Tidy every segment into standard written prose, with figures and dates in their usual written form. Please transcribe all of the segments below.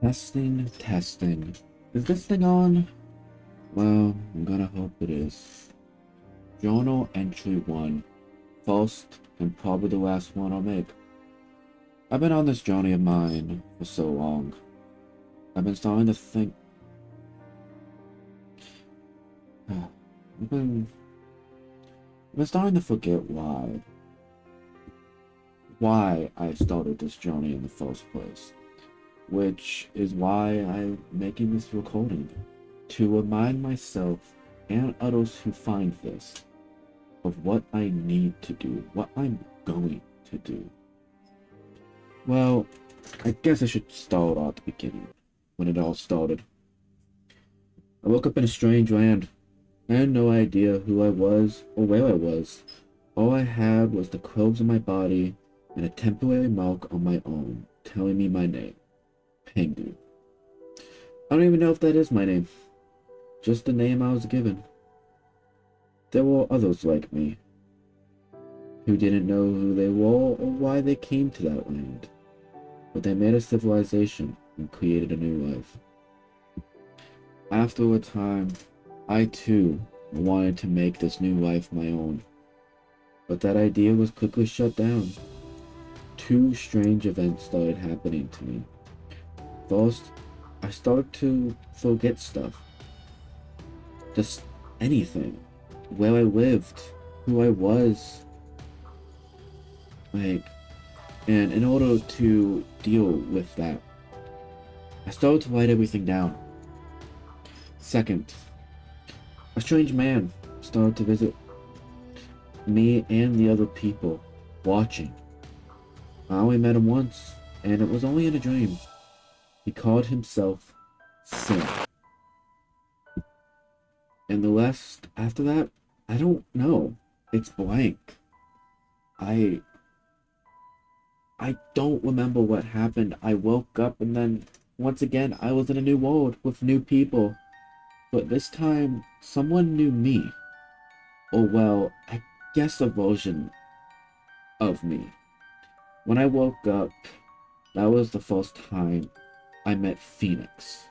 Testing, testing. Is this thing on? Well, I'm gonna hope it is. Journal entry 1. First, and probably the last one I'll make. I've been on this journey of mine for so long. I've been starting to think. I've been starting to forget why I started this journey in the first place. Which is why I'm making this recording. To remind myself and others who find this of what I need to do, what I'm going to do. Well, I guess I should start at the beginning, when it all started. I woke up in a strange land. I had no idea who I was or where I was. All I had was the clothes on my body and a temporary mark on my arm telling me my name, Pengu. I don't even know if that is my name, just the name I was given. There were others like me, who didn't know who they were or why they came to that land, but they made a civilization and created a new life. After a time, I too wanted to make this new life my own, but that idea was quickly shut down. Two strange events started happening to me. First, I started to forget stuff. Just anything. Where I lived, who I was. And in order to deal with that, I started to write everything down. Second, a strange man started to visit me and the other people watching. I only met him once, and it was only in a dream. He called himself Sin. And the rest after that, I don't know. It's blank. I I don't remember what happened. I woke up and then once again I was in a new world with new people. But this time someone knew me. Or well, I guess a version of me. When I woke up, that was the first time I met Phoenix,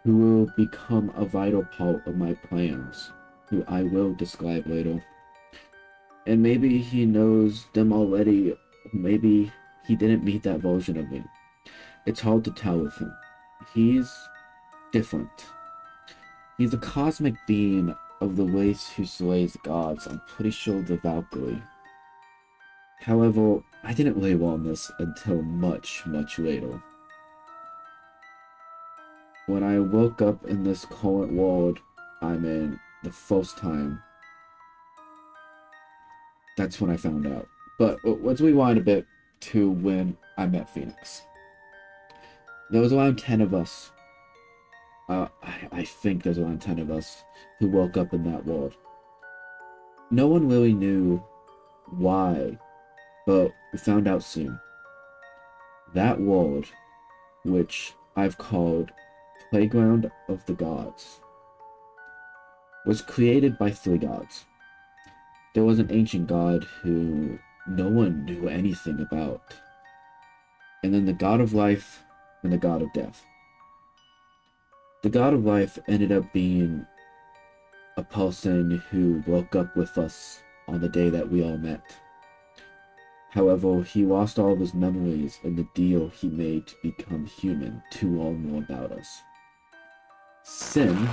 who will become a vital part of my plans, who I will describe later. And maybe he knows them already, maybe he didn't meet that version of me. It's hard to tell with him. He's different. He's a cosmic being of the race who slays gods. I'm pretty sure the Valkyrie. However, I didn't really learn this until much, much later. When I woke up in this current world I'm in the first time, that's when I found out. But let's rewind a bit to when I met Phoenix. There was around 10 of us. I think there's around 10 of us who woke up in that world. No one really knew why, but we found out soon. That world, which I've called Playground of the Gods, was created by three gods. There was an ancient god who no one knew anything about, and then the god of life and the god of death. The god of life ended up being a person who woke up with us on the day that we all met. However, he lost all of his memories in the deal he made to become human to learn more about us. Sin,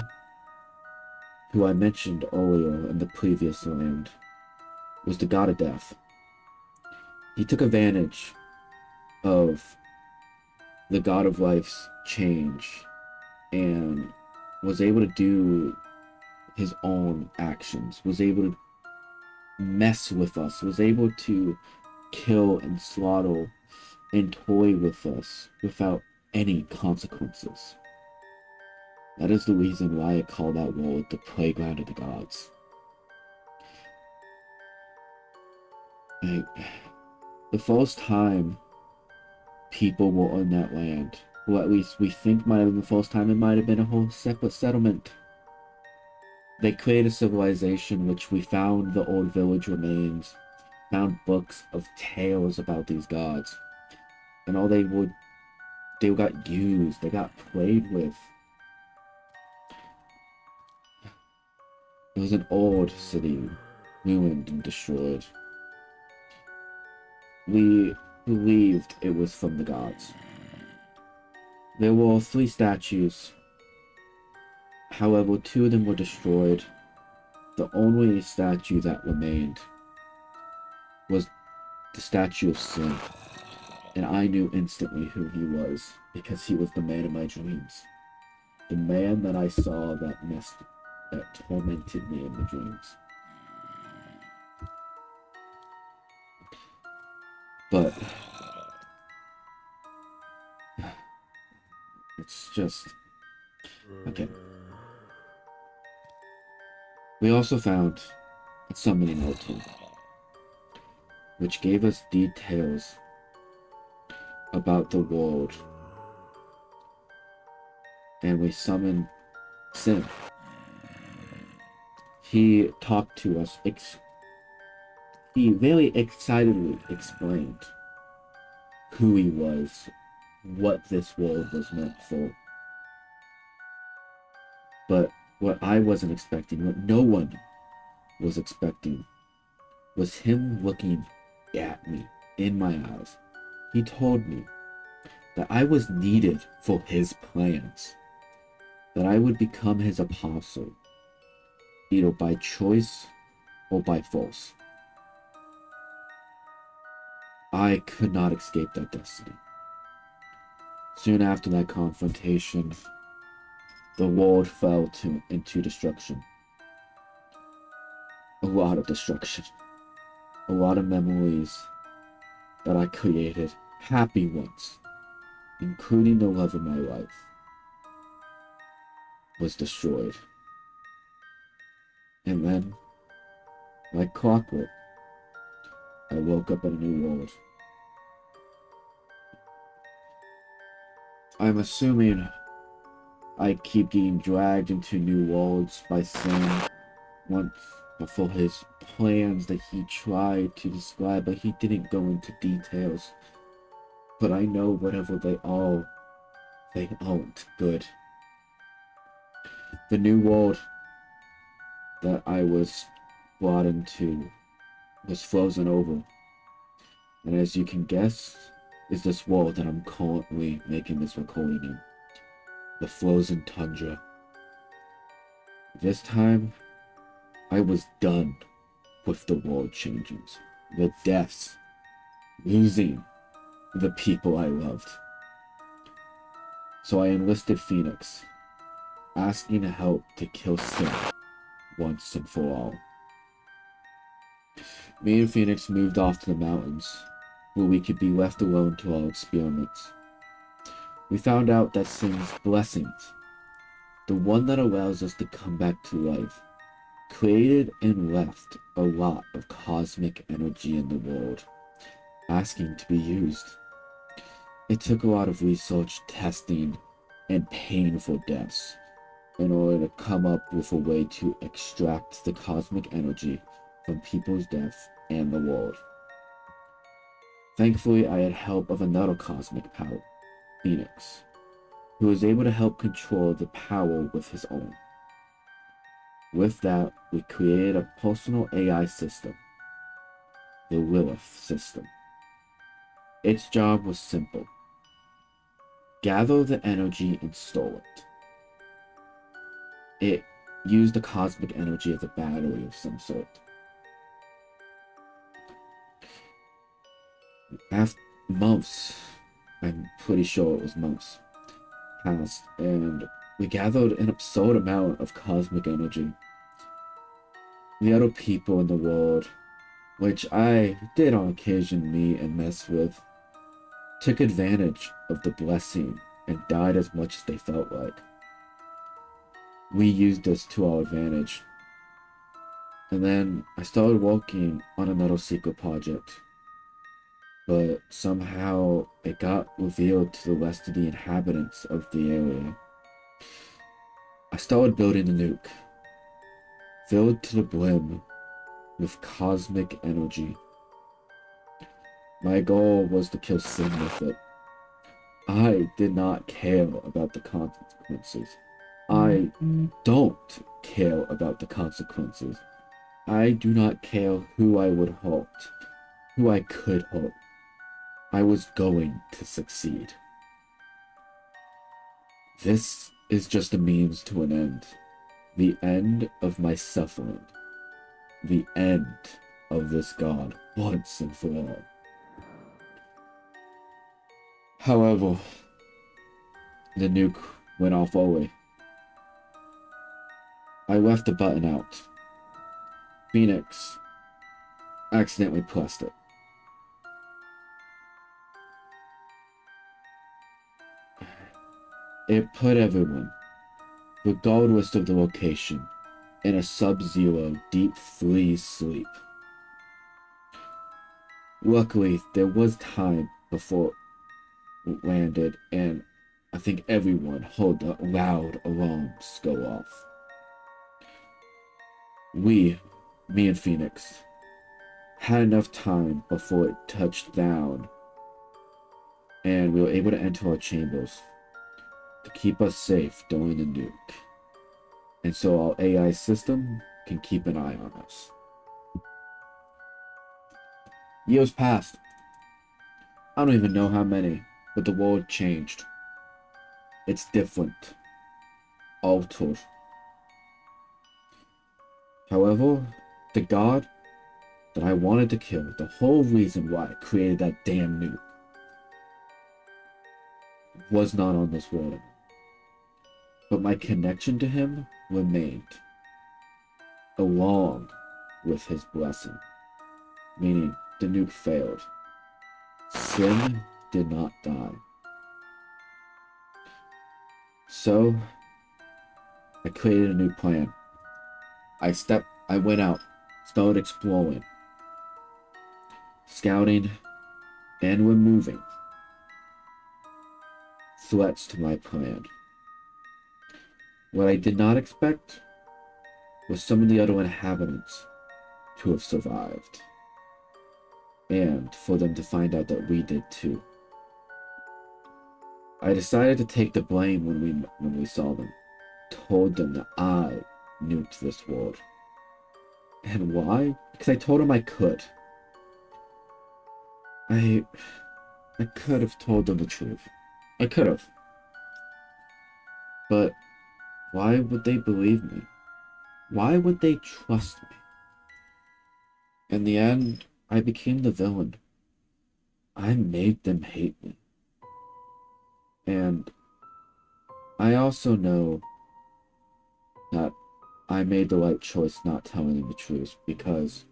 who I mentioned earlier in the previous land, was the god of death. He took advantage of the god of life's change and was able to do his own actions, was able to mess with us, was able to kill and slaughter and toy with us without any consequences. That is the reason why I call that world the playground of the gods. The first time people were on that land, or at least we think might have been the first time, it might have been a whole separate settlement. They created a civilization which we found the old village remains, found books of tales about these gods, and all they would They got used, they got played with. It was an old city, ruined and destroyed. We believed it was from the gods. There were 3 statues. However, 2 of them were destroyed. The only statue that remained was the statue of Sin. And I knew instantly who he was, because he was the man of my dreams. The man that I saw that tormented me in the dreams. But it's just... okay. We also found a summoning altar, which gave us details about the world. And we summoned Sin. He talked to us. He very excitedly explained who he was, what this world was meant for. But what I wasn't expecting, what no one was expecting, was him looking at me in my eyes. He told me that I was needed for his plans, that I would become his apostle, either by choice or by force. I could not escape that destiny. Soon after that confrontation, the world fell into destruction. A lot of destruction. A lot of memories that I created, happy ones, including the love of my life, was destroyed. And then, like clockwork, I woke up in a new world. I'm assuming I keep getting dragged into new worlds by Sin once for his plans that he tried to describe, but he didn't go into details. But I know whatever they aren't good. The new world that I was brought into was frozen over. And as you can guess, is this world that I'm currently making this recording in. The frozen tundra. This time, I was done with the world changes, the deaths, losing the people I loved. So I enlisted Phoenix, asking help to kill Sin once and for all. Me and Phoenix moved off to the mountains, where we could be left alone to our experiments. We found out that Sin's blessings, the one that allows us to come back to life, created and left a lot of cosmic energy in the world, asking to be used. It took a lot of research, testing, and painful deaths in order to come up with a way to extract the cosmic energy from people's death and the world. Thankfully, I had help of another cosmic power, Phoenix, who was able to help control the power with his own. With that, we created a personal AI system, the Lilith system. Its job was simple. Gather the energy and store it. It used the cosmic energy as a battery of some sort. After months, I'm pretty sure it was months, passed, and we gathered an absurd amount of cosmic energy. The other people in the world, which I did on occasion meet and mess with, took advantage of the blessing and died as much as they felt like. We used this to our advantage. And then I started working on another secret project. But somehow it got revealed to the rest of the inhabitants of the area. I started building a nuke, filled to the brim with cosmic energy. My goal was to kill Sin with it. I did not care about the consequences. I don't care about the consequences. I do not care who I would hurt, who I could hurt. I was going to succeed. This is just a means to an end. The end of my suffering. The end of this god, once and for all. However, the nuke went off early. I left the button out. Phoenix accidentally pressed it. It put everyone, regardless of the location, in a sub-zero, deep freeze sleep. Luckily, there was time before it landed, and I think everyone heard the loud alarms go off. Me and Phoenix, had enough time before it touched down, and we were able to enter our chambers to keep us safe during the nuke. And so our AI system can keep an eye on us. Years passed. I don't even know how many, but the world changed. It's different. Altered. However, the god that I wanted to kill, the whole reason why I created that damn nuke, was not on this world. But my connection to him remained, along with his blessing. Meaning, the nuke failed. Sin did not die. So, I created a new plan. I went out, started exploring, scouting, and removing threats to my plan. What I did not expect was some of the other inhabitants to have survived, and for them to find out that we did too. I decided to take the blame when we saw them, told them that I nuked this world. And why? Because I told them I could. I could have told them the truth. I could have. But why would they believe me? Why would they trust me? In the end, I became the villain. I made them hate me. And I also know that I made the right choice not telling them the truth, because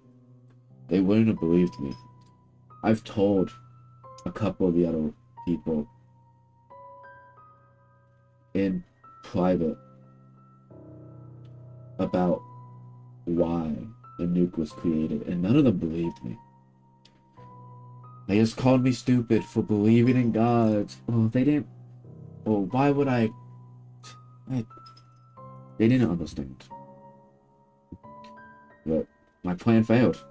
they wouldn't have believed me. I've told a couple of the other people in private about why the nuke was created, and none of them believed me. They just called me stupid for believing in gods. Well, they didn't. Well, why would I? They didn't understand. But my plan failed.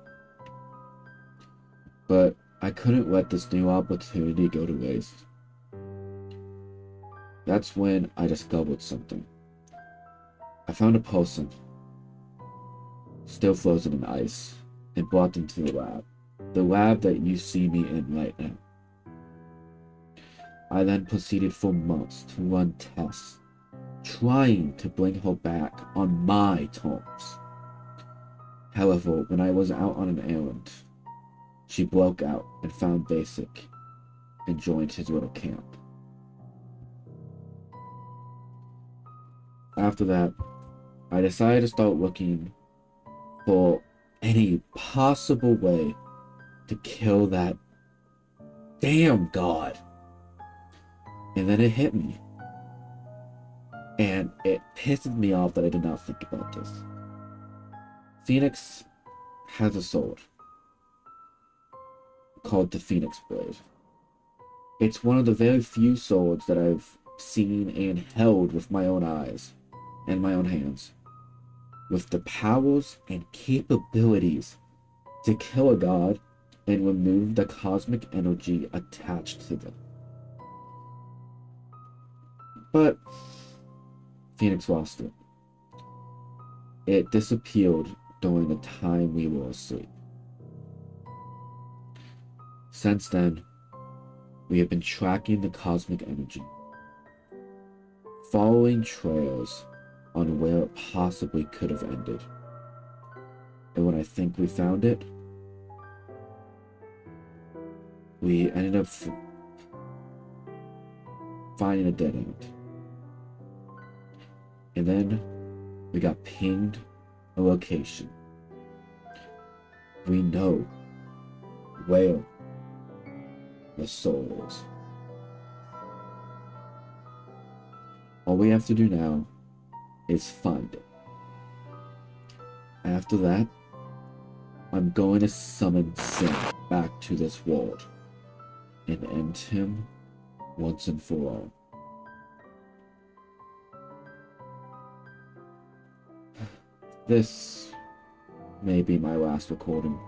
But I couldn't let this new opportunity go to waste. That's when I discovered something. I found a person, still frozen in ice, and brought them to the lab that you see me in right now. I then proceeded for months to run tests, trying to bring her back on my terms. However, when I was out on an errand, she broke out and found Basic and joined his little camp. After that, I decided to start looking for any possible way to kill that damn god. And then it hit me. And it pisses me off that I did not think about this. Phoenix has a sword called the Phoenix Blade. It's one of the very few swords that I've seen and held with my own eyes and my own hands, with the powers and capabilities to kill a god and remove the cosmic energy attached to them. But Phoenix lost it. It disappeared during the time we were asleep. Since then, we have been tracking the cosmic energy, following trails on where it possibly could have ended. And when I think we found it, we ended up finding a dead end. And then we got pinged a location. We know where the soul is. All we have to do now is find it. After that, I'm going to summon Sin back to this world and end him once and for all. This may be my last recording.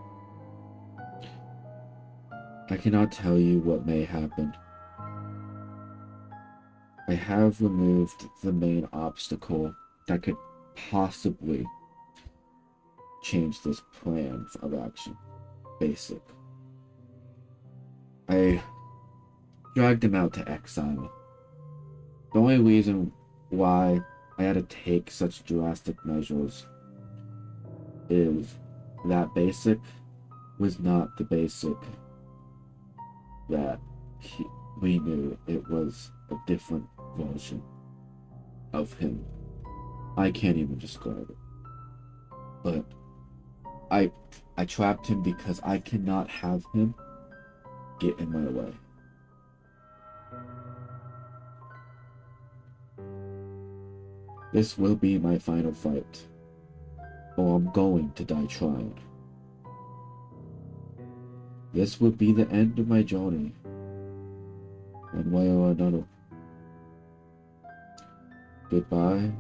I cannot tell you what may happen. I have removed the main obstacle that could possibly change this plan of action. Basic. I dragged him out to exile. The only reason why I had to take such drastic measures is that Basic was not the Basic that we knew. It was a different version of him. I can't even describe it. But I trapped him because I cannot have him get in my way. This will be my final fight, or I'm going to die trying. This will be the end of my journey, one way or another. Goodbye,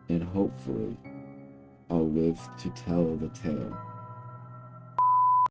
and hopefully I'll live to tell the tale.